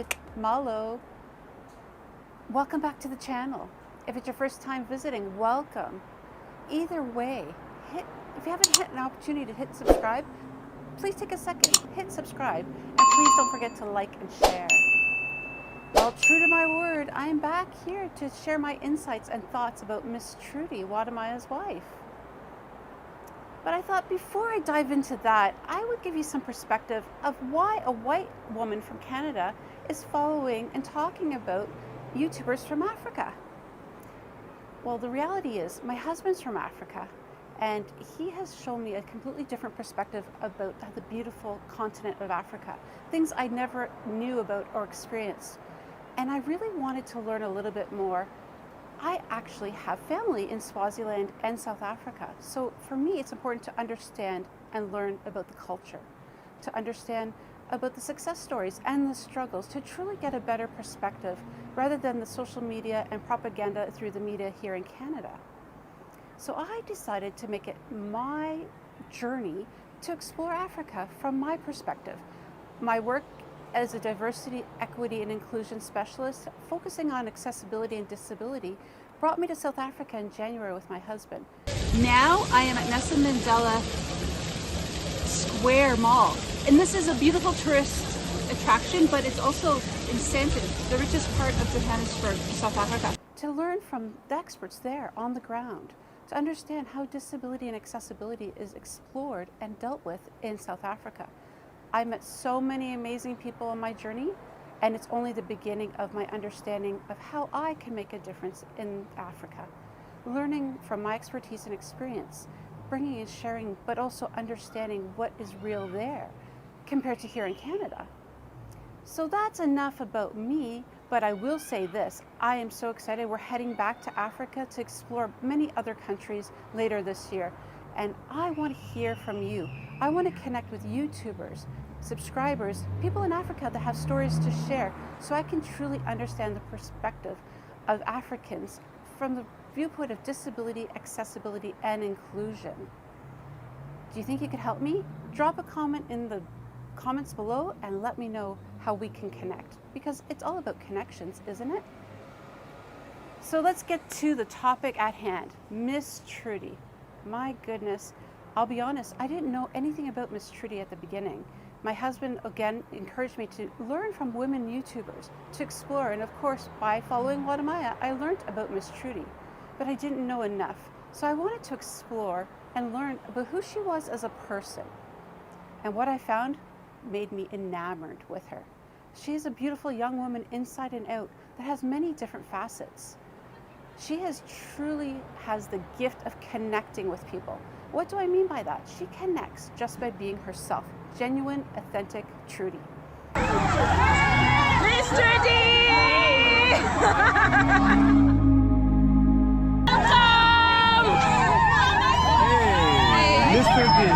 Taddeo-Nxumalo. Welcome back to the channel. If it's your first time visiting, welcome. Either way, if you haven't hit an opportunity to hit subscribe, please take a second, hit subscribe, and please don't forget to like and share. Well, true to my word, I am back here to share my insights and thoughts about Miss Trudy, Wadamaya's wife. But I thought before I dive into that, I would give you some perspective of why a white woman from Canada is following and talking about YouTubers from Africa. Well, the reality is my husband's from Africa, and he has shown me a completely different perspective about the beautiful continent of Africa, things I never knew about or experienced. And I really wanted to learn a little bit more. I actually have family in Swaziland and South Africa. So for me, it's important to understand and learn about the culture, to understand about the success stories and the struggles, to truly get a better perspective rather than the social media and propaganda through the media here in Canada. So I decided to make it my journey to explore Africa from my perspective. My work as a diversity, equity, and inclusion specialist, focusing on accessibility and disability, brought me to South Africa in January with my husband. Now I am at Nelson Mandela Square Mall. And this is a beautiful tourist attraction, but it's also in Sandton, the richest part of Johannesburg, South Africa. To learn from the experts there on the ground, to understand how disability and accessibility is explored and dealt with in South Africa. I met so many amazing people on my journey, and it's only the beginning of my understanding of how I can make a difference in Africa. Learning from my expertise and experience, bringing and sharing, but also understanding what is real there compared to here in Canada. So that's enough about me, but I will say this, I am so excited. We're heading back to Africa to explore many other countries later this year. And I want to hear from you. I want to connect with YouTubers, subscribers, people in Africa that have stories to share, so I can truly understand the perspective of Africans from the viewpoint of disability, accessibility, and inclusion. Do you think you could help me? Drop a comment in the comments below and let me know how we can connect, because it's all about connections, isn't it? So let's get to the topic at hand, Miss Trudy. My goodness, I'll be honest, I didn't know anything about Miss Trudy at the beginning. My husband, again, encouraged me to learn from women YouTubers, to explore, and of course, by following Wadamaya, I learned about Miss Trudy, but I didn't know enough. So I wanted to explore and learn about who she was as a person. And what I found made me enamored with her. She is a beautiful young woman inside and out that has many different facets. She truly has the gift of connecting with people. What do I mean by that? She connects just by being herself. Genuine, authentic Trudy. Miss Trudy! Hey, Miss Trudy!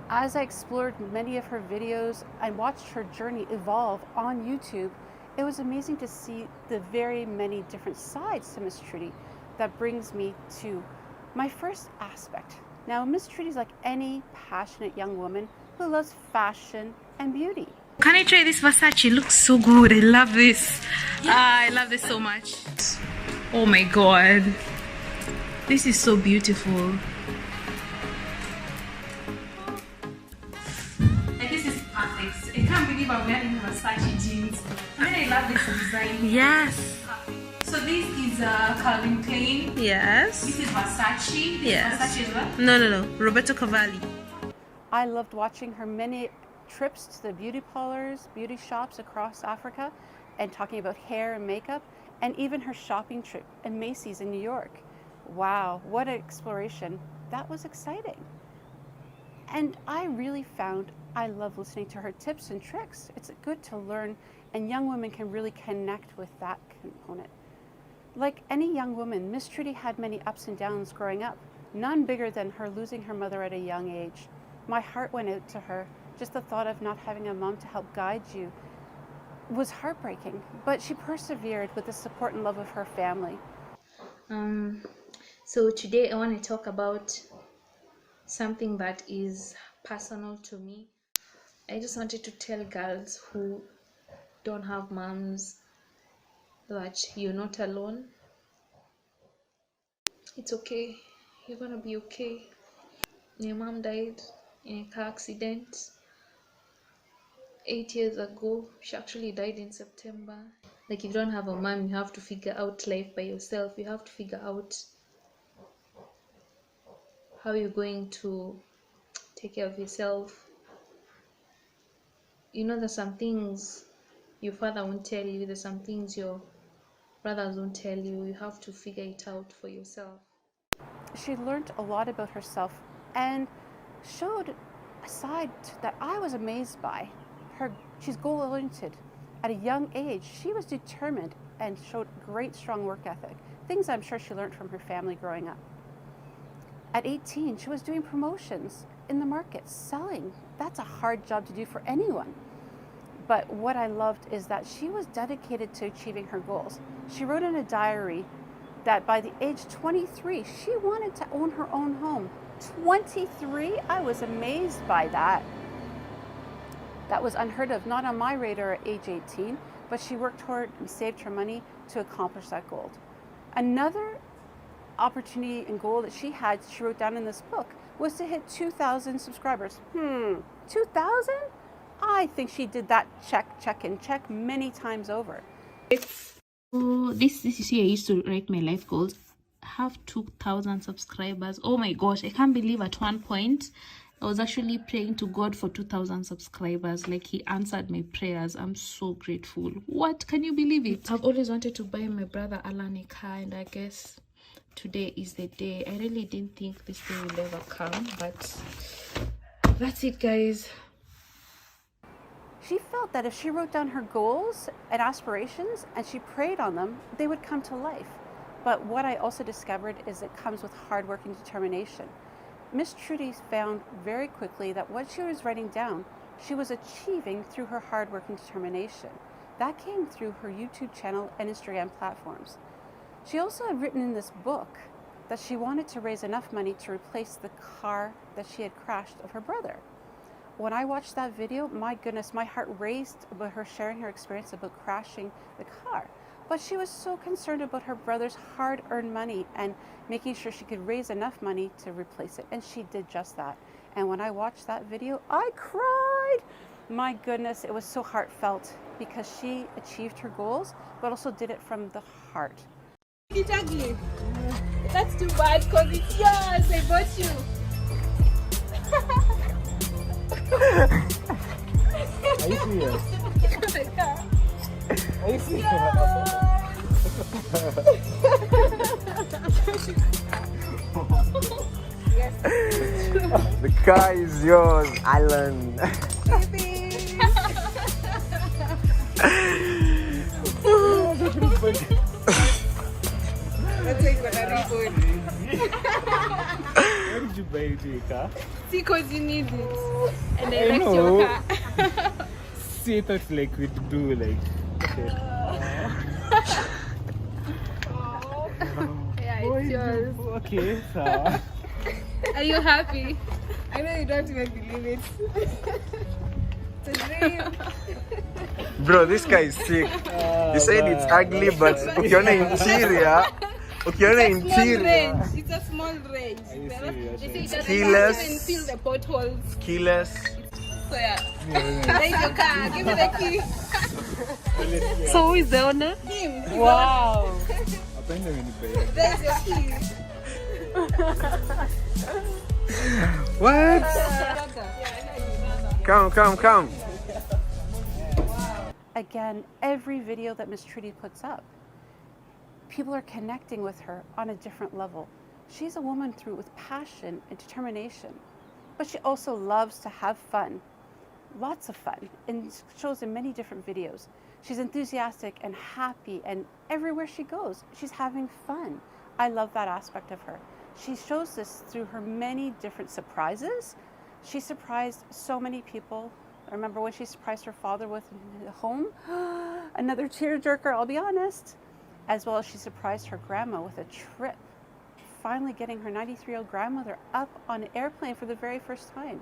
As I explored many of her videos and watched her journey evolve on YouTube, it was amazing to see the very many different sides to Miss Trudy that brings me to my first aspect. Now, Miss Trudy is like any passionate young woman who loves fashion and beauty. Can I try this Versace? It looks so good. I love this. I love this so much. Oh my god. This is so beautiful. Like, this is perfect. I can't believe I'm wearing Versace jeans. And then I love this design. Yes. So this is Calvin Klein. Yes. This is Versace. This Yes. is Versace as well. No. Roberto Cavalli. I loved watching her many trips to the beauty parlors, beauty shops across Africa, and talking about hair and makeup, and even her shopping trip in Macy's in New York. Wow, what an exploration. That was exciting. And I really found I love listening to her tips and tricks. It's good to learn, and young women can really connect with that component. Like any young woman, Miss Trudy had many ups and downs growing up, none bigger than her losing her mother at a young age. My heart went out to her. Just the thought of not having a mom to help guide you was heartbreaking, but she persevered with the support and love of her family. So today I want to talk about something that is personal to me. I just wanted to tell girls who don't have moms, that you're not alone. It's okay. You're gonna be okay. Your mom died in a car accident 8 years ago. She actually died in September. Like, if you don't have a mom, you have to figure out life by yourself. You have to figure out how you're going to take care of yourself. You know, there's some things your father won't tell you, there's some things your brothers won't tell you. You have to figure it out for yourself. She learned a lot about herself and showed a side that I was amazed by. She's goal-oriented. At a young age, she was determined and showed great strong work ethic, things I'm sure she learned from her family growing up. At 18, she was doing promotions in the market, selling. That's a hard job to do for anyone. But what I loved is that she was dedicated to achieving her goals. She wrote in a diary that by the age 23, she wanted to own her own home. 23? I was amazed by that. That was unheard of, not on my radar at age 18, but she worked hard and saved her money to accomplish that goal. Another opportunity and goal that she had, she wrote down in this book, was to hit 2,000 subscribers. 2,000? I think she did that check many times over. Oh, this is here I used to write my life goals. I have 2,000 subscribers. Oh my gosh, I can't believe at one point I was actually praying to God for 2,000 subscribers. Like, he answered my prayers. I'm so grateful. What? Can you believe it? I've always wanted to buy my brother Alan a car, and I guess today is the day. I really didn't think this day will ever come, but that's it, guys. She felt that if she wrote down her goals and aspirations and she prayed on them, they would come to life. But what I also discovered is it comes with hard work and determination. Miss Trudy found very quickly that what she was writing down, she was achieving through her hard work and determination. That came through her YouTube channel and Instagram platforms. She also had written in this book that she wanted to raise enough money to replace the car that she had crashed of her brother. When I watched that video, my goodness, my heart raced about her sharing her experience about crashing the car. But she was so concerned about her brother's hard-earned money and making sure she could raise enough money to replace it. And she did just that. And when I watched that video, I cried. My goodness, it was so heartfelt because she achieved her goals, but also did it from the heart. It's ugly. That's too bad because it's yours. I bought you. Are you serious? Are you serious? The car is yours, Alan. That's like very good. Where did you buy your car? See, because you need it. And I I like know. your car. See, I thought like we'd do like. Okay. Yeah, it's yours. Okay, so. Are you happy? I know you don't even believe it. It's a dream. Bro, this guy is sick. You said it's ugly, but ukiona interior, interior, It's a small range. Are you serious? They say it doesn't Keyless. even fill the potholes. keyless. So yeah, there's your car. Give me the key. So who is the owner? Him. Wow. Apenda amenipea. There's your key. What? Come. Again, every video that Miss Trudy puts up, people are connecting with her on a different level. She's a woman with passion and determination, but she also loves to have fun, lots of fun, and shows in many different videos. She's enthusiastic and happy, and everywhere she goes, she's having fun. I love that aspect of her. She shows this through her many different surprises. She surprised so many people. I remember when she surprised her father with a home, another tearjerker, I'll be honest, as well as she surprised her grandma with a trip, finally getting her 93-year-old grandmother up on an airplane for the very first time.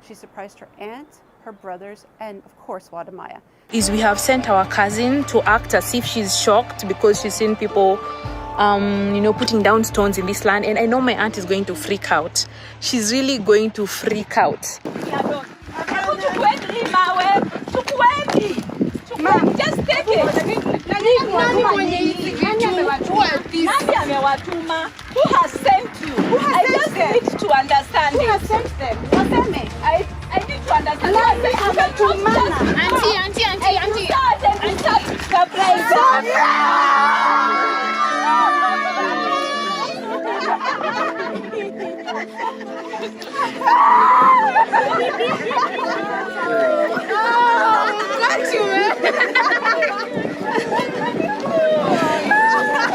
She surprised her aunt her brothers, and of course, Wadamaya. Is we have sent our cousin to act as if she's shocked because she's seen people, putting down stones in this land. And I know my aunt is going to freak out. She's really going to freak out. Just take it. Who has sent you? I just need to understand. Who has sent them? I need to understand.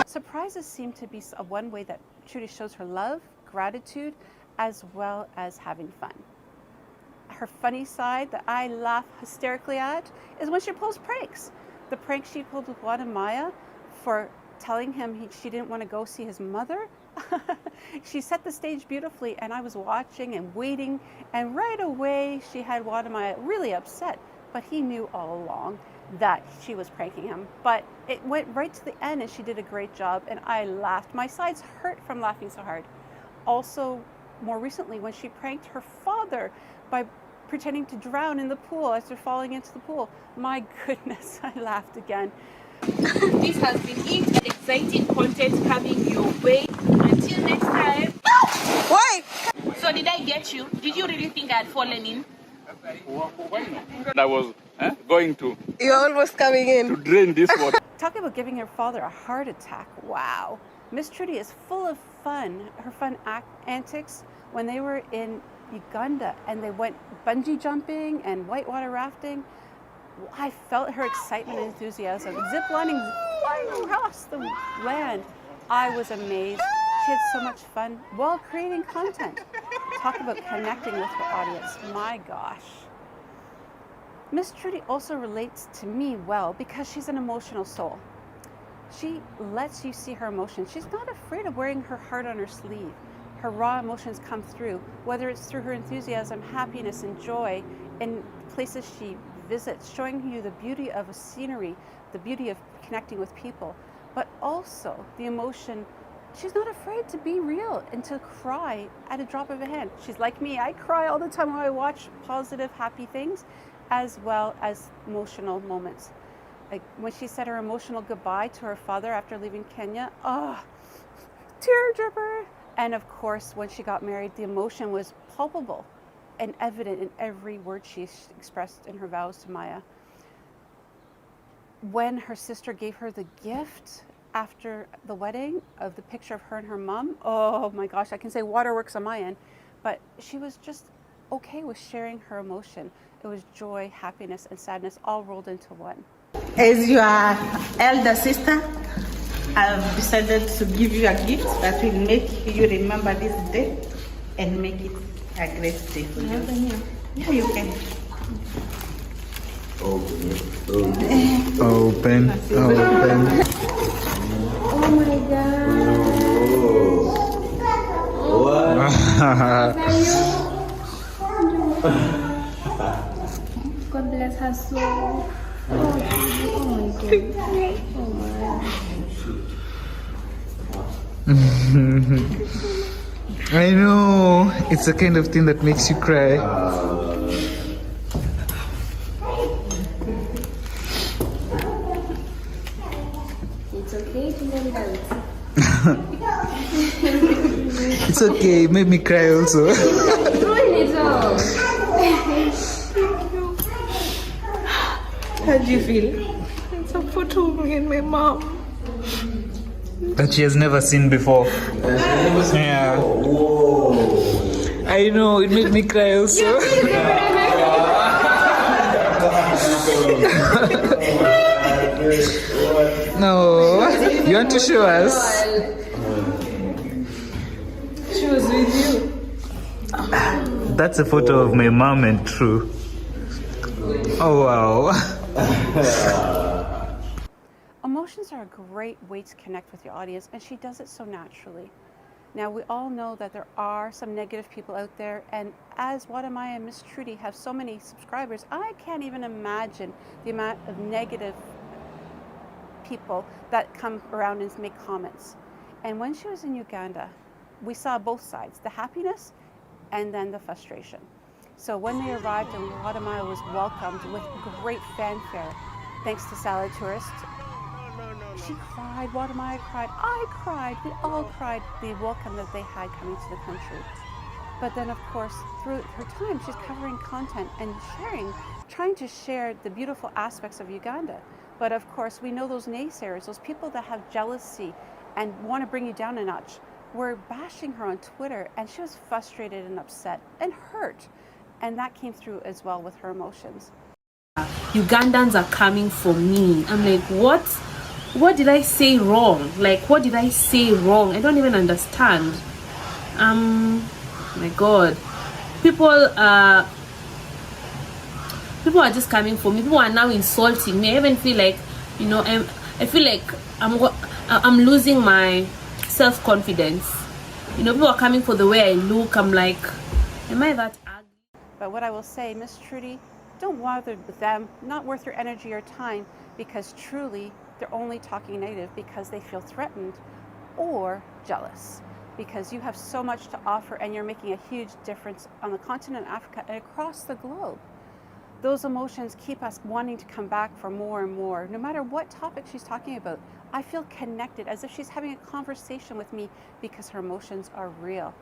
Surprises seem to be one way that Trudy shows her love, gratitude, as well as having fun. Her funny side that I laugh hysterically at is when she pulls pranks. The prank she pulled with Wadamaya for telling him she didn't want to go see his mother. She set the stage beautifully, and I was watching and waiting, and right away she had Wadamaya really upset, but he knew all along that she was pranking him. But it went right to the end and she did a great job, and I laughed. My sides hurt from laughing so hard. Also, more recently, when she pranked her father by pretending to drown in the pool after falling into the pool. My goodness, I laughed again. This has been it, and exciting content coming your way. Until next time. Why? So did I get you? Did you really think I had fallen in? I was going to You're almost coming in. drain this water. Talking about giving her father a heart attack. Wow. Miss Trudy is full of fun. Her fun antics when they were in Uganda and they went bungee jumping and whitewater rafting. I felt her excitement and enthusiasm. Zip lining, flying across the land. I was amazed. She had so much fun while creating content. Talk about connecting with her audience. My gosh. Miss Trudy also relates to me well because she's an emotional soul. She lets you see her emotions. She's not afraid of wearing her heart on her sleeve. Her raw emotions come through, whether it's through her enthusiasm, happiness, and joy in places she visits, showing you the beauty of a scenery, the beauty of connecting with people, but also the emotion. She's not afraid to be real and to cry at a drop of a hand. She's like me. I cry all the time when I watch positive, happy things, as well as emotional moments. Like when she said her emotional goodbye to her father after leaving Kenya, tearjerker. And of course, when she got married, the emotion was palpable and evident in every word she expressed in her vows to Maya. When her sister gave her the gift after the wedding of the picture of her and her mom, oh my gosh, I can say waterworks on my end, but she was just okay with sharing her emotion. It was joy, happiness, and sadness all rolled into one. As your elder sister, I've decided to give you a gift that will make you remember this day and make it a great day for you. Yeah, you can. Open. Oh my God. God bless her soul. Oh my God. Oh my. I know, it's the kind of thing that makes you cry. It's okay to let it out. It's okay, it made me cry also. How do you feel? It's a photo of me and my mom. That she has never seen before. Yeah. I know, it made me cry also. No, you want to show us? She was with you. That's a photo of my mom and True. Oh wow. Emotions are a great way to connect with your audience, and she does it so naturally. Now, we all know that there are some negative people out there, and as Wadamaya and Miss Trudy have so many subscribers, I can't even imagine the amount of negative people that come around and make comments. And when she was in Uganda, we saw both sides, the happiness and then the frustration. So when they arrived and Wadamaya was welcomed with great fanfare, thanks to Salad Tourist, she cried, Wadamaya cried, I cried, we all cried, the welcome that they had coming to the country. But then of course, through her time, she's covering content and trying to share the beautiful aspects of Uganda. But of course, we know those naysayers, those people that have jealousy and want to bring you down a notch, were bashing her on Twitter, and she was frustrated and upset and hurt. And that came through as well with her emotions. Ugandans are coming for me. I'm like, what? What did I say wrong? Like, what did I say wrong? I don't even understand. My God. People are just coming for me. People are now insulting me. I even feel like, you know, I feel like I'm losing my self-confidence. You know, people are coming for the way I look. I'm like, am I that ugly? But what I will say, Miss Trudy, don't bother with them, not worth your energy or time, because truly they're only talking negative because they feel threatened or jealous, because you have so much to offer and you're making a huge difference on the continent of Africa and across the globe. Those emotions keep us wanting to come back for more and more. No matter what topic she's talking about, I feel connected as if she's having a conversation with me because her emotions are real.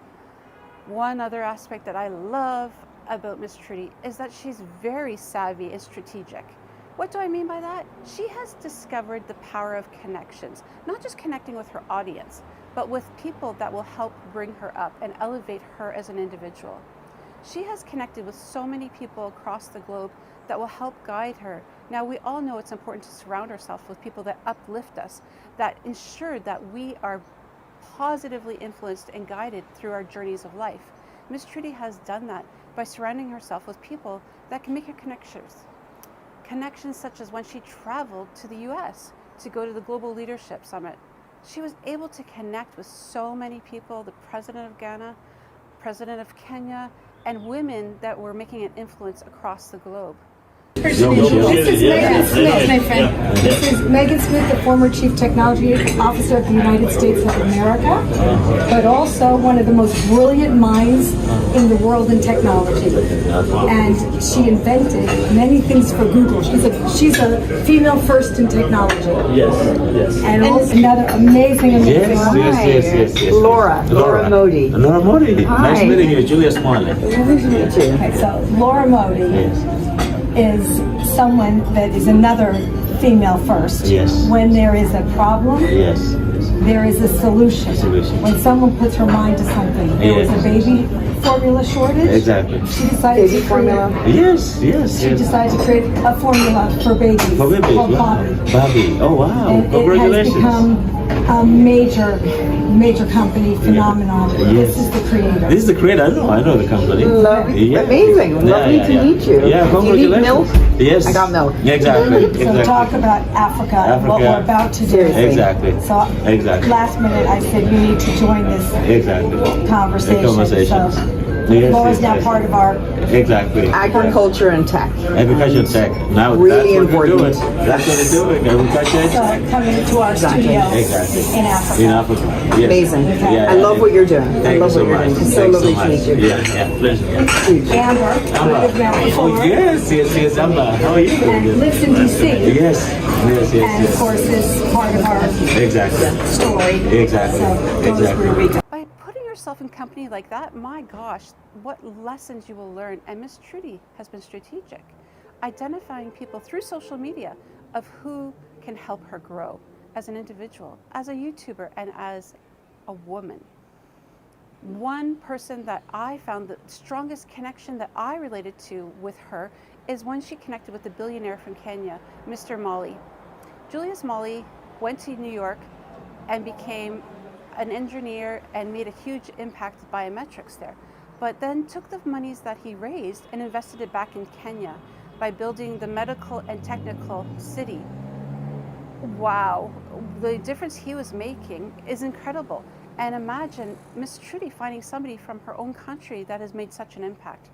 One other aspect that I love about Miss Trudy is that she's very savvy and strategic. What do I mean by that? She has discovered the power of connections, not just connecting with her audience, but with people that will help bring her up and elevate her as an individual. She has connected with so many people across the globe that will help guide her. Now, we all know it's important to surround ourselves with people that uplift us, that ensure that we are positively influenced and guided through our journeys of life. Miss Trudy has done that by surrounding herself with people that can make her connections. Connections such as when she traveled to the US to go to the Global Leadership Summit. She was able to connect with so many people, the President of Ghana, President of Kenya, and women that were making an influence across the globe. This is Megan Smith, my friend. This is Megan Smith, the former Chief Technology Officer of the United States of America, but also one of the most brilliant minds in the world in technology. And she invented many things for Google. She's a female first in technology. Yes. And also another amazing. Yes. Laura Modi. Laura Modi. Hi. Nice meeting you, Julia Smiley. Nice to meet you. Okay, so Laura Modi is someone that is another female first. Yes. When there is a problem, Yes. there is a solution. When someone puts her mind to something, there was a baby formula shortage. Exactly. She decided to formula. Yes. She decided to create a formula for babies. For babies. Called Wow. Bobby. Bobby. Oh wow. And it has Congratulations. become a major company phenomenon. Yes. This is the creator. This is the creator. I know the company. Amazing. Lovely to meet you. Yeah, Do you need congratulations. milk? Yes. I got milk. Exactly. So talk about Africa and what we're about to do. Exactly. So last minute I said you need to join this conversation. So Laura's now part of our agriculture and tech. Agriculture and tech. Now really that's what important. we're doing. That's what we're doing. Agriculture and tech. So coming to our studio in Africa. In Africa. Yes. Amazing. Yeah, I love what you're doing. Thank you so much. It's so lovely to meet you. Yeah, pleasure. Amber. Oh, yes, Amber. How are you doing? And lives in DC. Yes. And of course is part of our story. Exactly. By putting yourself in company like that, my gosh, what lessons you will learn. And Miss Trudy has been strategic, identifying people through social media of who can help her grow as an individual, as a YouTuber, and as a woman. One person that I found the strongest connection that I related to with her is when she connected with the billionaire from Kenya, Mr. Mali. Julius Mali went to New York and became an engineer and made a huge impact with biometrics there, but then took the monies that he raised and invested it back in Kenya by building the medical and technical city. Wow, the difference he was making is incredible. And imagine Miss Trudy finding somebody from her own country that has made such an impact.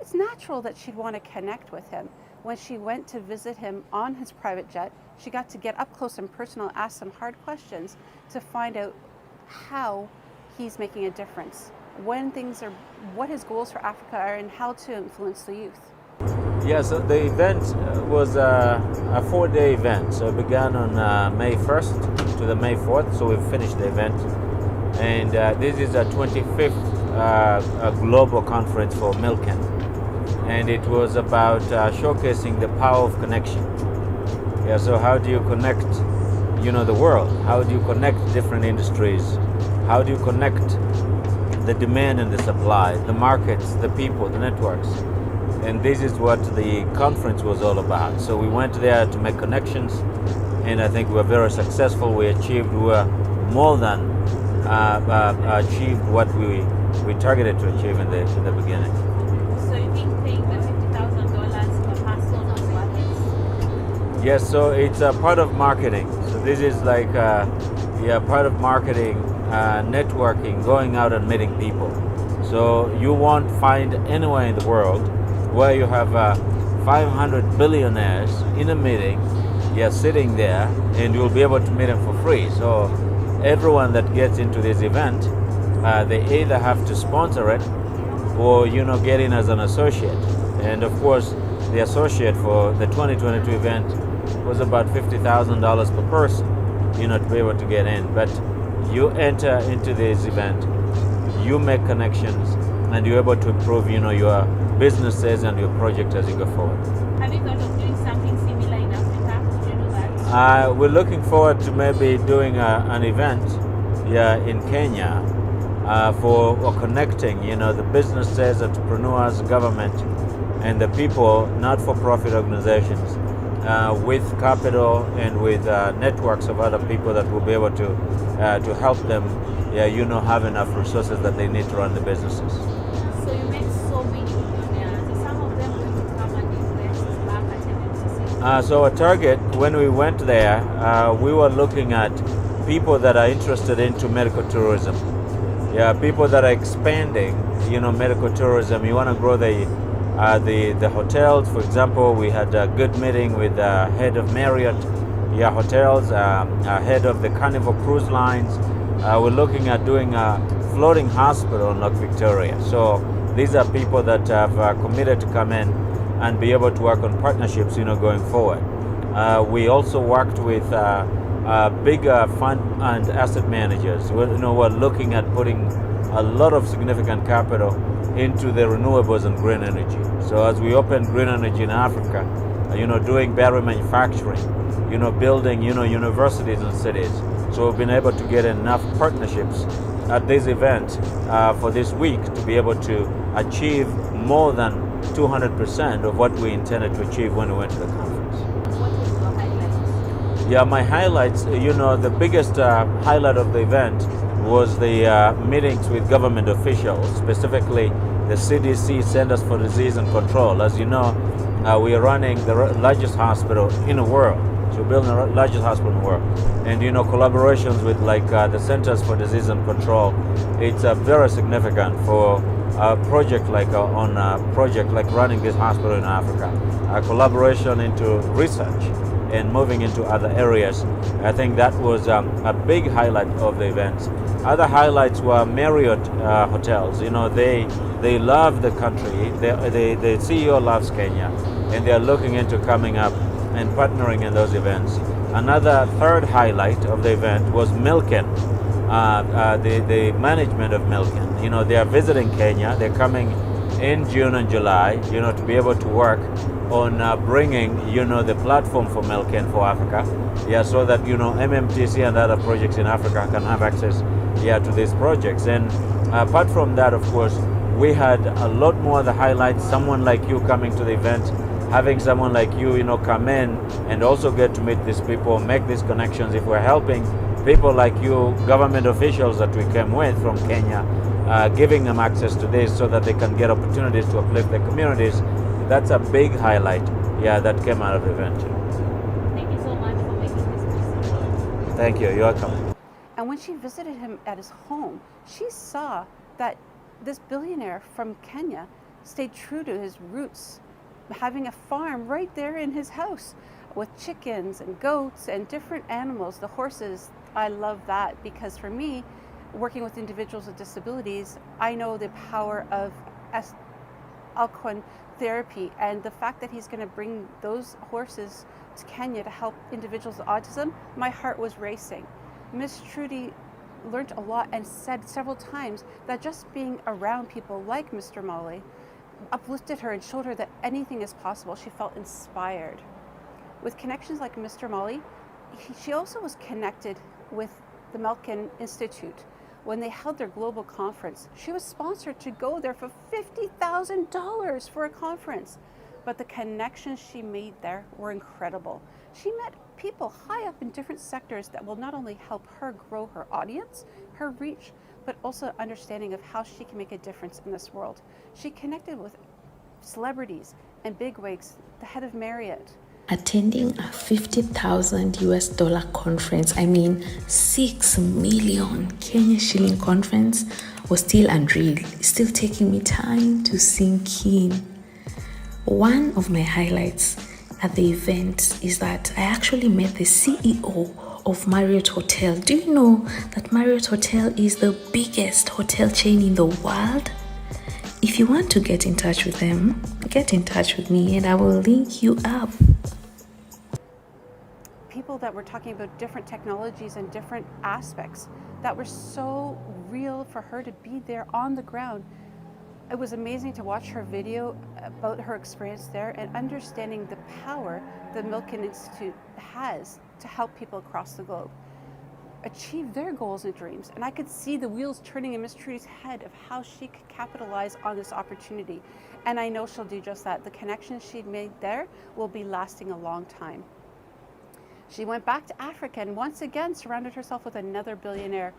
It's natural that she'd want to connect with him. When she went to visit him on his private jet, she got to get up close and personal, ask some hard questions to find out how he's making a difference, what his goals for Africa are, and how to influence the youth. Yeah, so the event was a 4-day event. So it began on May 1st to the May 4th, so we've finished the event. And this is a 25th global conference for Milken. And it was about showcasing the power of connection. Yeah, so how do you connect, the world? How do you connect different industries? How do you connect the demand and the supply, the markets, the people, the networks? And this is what the conference was all about. So we went there to make connections, and I think we were very successful. We were more than achieved what we targeted to achieve in the beginning. So you think paying the $50,000 per person was worth it? Yes, so it's a part of marketing. So this is like part of marketing, networking, going out and meeting people. So you won't find anywhere in the world where you have 500 billionaires in a meeting, sitting there, and you'll be able to meet them for free. So everyone that gets into this event, they either have to sponsor it or get in as an associate. And of course, the associate for the 2022 event was about $50,000 per person, to be able to get in. But you enter into this event, you make connections, and you're able to improve, your businesses and your project as you go forward. Have you thought of doing something similar in Africa? Would you do that? We're looking forward to maybe doing an event in Kenya for connecting, the businesses, entrepreneurs, government, and the people, not-for-profit organizations, with capital and with networks of other people that will be able to help them, have enough resources that they need to run the businesses. So you met so many millionaires. Are some of them going to come and invest back at MMTC? So our target, when we went there, we were looking at people that are interested into medical tourism. People that are expanding, medical tourism. You want to grow the hotels. For example, we had a good meeting with the head of Marriott hotels, head of the Carnival Cruise Lines. We're looking at doing a floating hospital in Lake Victoria. So these are people that have committed to come in and be able to work on partnerships, going forward. We also worked with bigger fund and asset managers. We're looking at putting a lot of significant capital into the renewables and green energy. So as we open green energy in Africa, doing battery manufacturing, building, universities and cities. So we've been able to get enough partnerships at this event for this week to be able to achieve more than 200% of what we intended to achieve when we went to the conference. What was your highlights? Yeah, my highlights, the biggest highlight of the event was the meetings with government officials, specifically the CDC, Centers for Disease and Control. As you know, we are running the largest hospital in the world. So we're building the largest hospital in the world. And collaborations with the Centers for Disease and Control, it's very significant for a project like running this hospital in Africa. A collaboration into research and moving into other areas. I think that was a big highlight of the event. Other highlights were Marriott hotels. They love the country. The CEO loves Kenya, and they are looking into coming up and partnering in those events. Another third highlight of the event was Milken, the management of Milken. They are visiting Kenya. They're coming in June and July, to be able to work on bringing, the platform for Milken for Africa, so that, MMTC and other projects in Africa can have access, to these projects. And apart from that, of course, we had a lot more of the highlights. Someone like you coming to the event, having someone like you, come in and also get to meet these people, make these connections. If we're helping people like you, government officials that we came with from Kenya, giving them access to this so that they can get opportunities to uplift their communities, that's a big highlight, that came out of the event. Thank you so much for making this possible. Thank you. You're welcome. And when when she visited him at his home, she saw that this billionaire from Kenya stayed true to his roots, having a farm right there in his house with chickens and goats and different animals, the horses. I love that because for me, working with individuals with disabilities, I know the power of Alquan therapy, and the fact that he's going to bring those horses to Kenya to help individuals with autism, my heart was racing. Miss Trudy learned a lot and said several times that just being around people like Mr. Molly uplifted her and showed her that anything is possible. She felt inspired. With connections like Mr. Molly, she also was connected with the Milken Institute. When they held their global conference, she was sponsored to go there for $50,000 for a conference. But the connections she made there were incredible. She met people high up in different sectors that will not only help her grow her audience, her reach, but also understanding of how she can make a difference in this world. She connected with celebrities and bigwigs, the head of Marriott. Attending a $50,000 conference, I mean 6 million Kenya shilling conference, was still unreal. It's still taking me time to sink in. One of my highlights at the event is that I actually met the CEO of Marriott Hotel. Do you know that Marriott Hotel is the biggest hotel chain in the world? If you want to get in touch with them, get in touch with me and I will link you up. People that were talking about different technologies and different aspects that were so real for her to be there on the ground. It was amazing to watch her video about her experience there and understanding the power the Milken Institute has to help people across the globe achieve their goals and dreams. And I could see the wheels turning in Miss Trudy's head of how she could capitalize on this opportunity. And I know she'll do just that. The connections she made there will be lasting a long time. She went back to Africa and once again surrounded herself with another billionaire,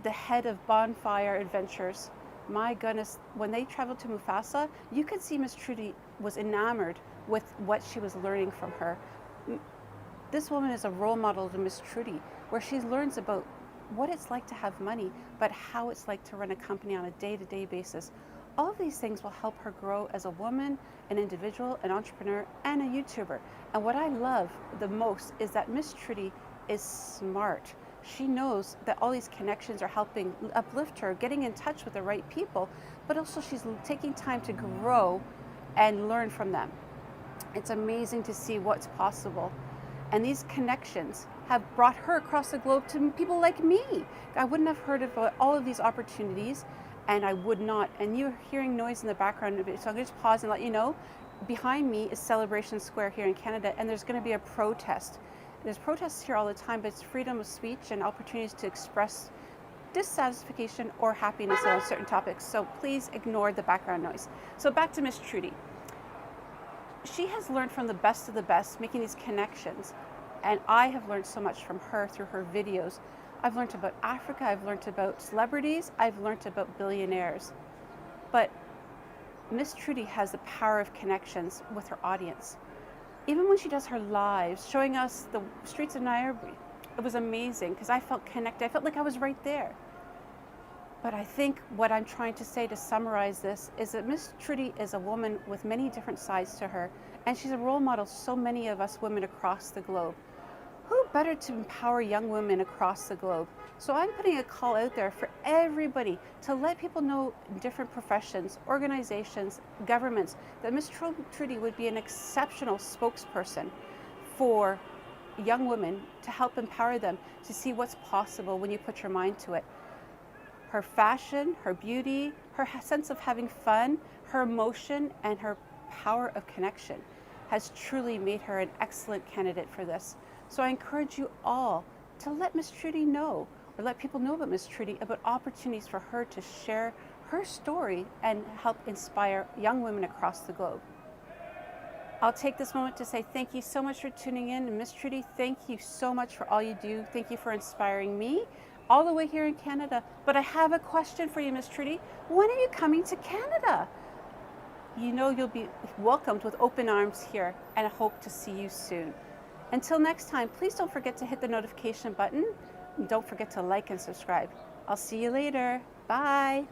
the head of Bonfire Adventures. My goodness, when they traveled to Mufasa, you could see Miss Trudy was enamored with what she was learning from her. This woman is a role model to Miss Trudy, where she learns about what it's like to have money, but how it's like to run a company on a day-to-day basis. All of these things will help her grow as a woman, an individual, an entrepreneur, and a YouTuber. And what I love the most is that Miss Trudy is smart. She knows that all these connections are helping uplift her, getting in touch with the right people, but also she's taking time to grow and learn from them. It's amazing to see what's possible. And these connections have brought her across the globe to people like me. I wouldn't have heard of all of these opportunities, and I would not. And you're hearing noise in the background of it, so I'm going to just pause and let you know. Behind me is Celebration Square here in Canada, and there's going to be a protest. There's protests here all the time, but it's freedom of speech and opportunities to express dissatisfaction or happiness on certain topics. So please ignore the background noise. So back to Miss Trudy. She has learned from the best of the best, making these connections. And I have learned so much from her through her videos. I've learned about Africa, I've learned about celebrities, I've learned about billionaires. But Miss Trudy has the power of connections with her audience. Even when she does her lives, showing us the streets of Nairobi, it was amazing because I felt connected. I felt like I was right there. But I think what I'm trying to say to summarize this is that Miss Trudy is a woman with many different sides to her, and she's a role model to so many of us women across the globe. Who better to empower young women across the globe? So I'm putting a call out there for everybody to let people know in different professions, organizations, governments, that Miss Trudy would be an exceptional spokesperson for young women to help empower them to see what's possible when you put your mind to it. Her fashion, her beauty, her sense of having fun, her emotion, and her power of connection has truly made her an excellent candidate for this. So I encourage you all to let Miss Trudy know, or let people know about Miss Trudy, about opportunities for her to share her story and help inspire young women across the globe. I'll take this moment to say thank you so much for tuning in. And Miss Trudy, thank you so much for all you do. Thank you for inspiring me all the way here in Canada. But I have a question for you, Miss Trudy. When are you coming to Canada? You know you'll be welcomed with open arms here, and I hope to see you soon. Until next time, please don't forget to hit the notification button, And don't forget to like and subscribe. I'll see you later. Bye.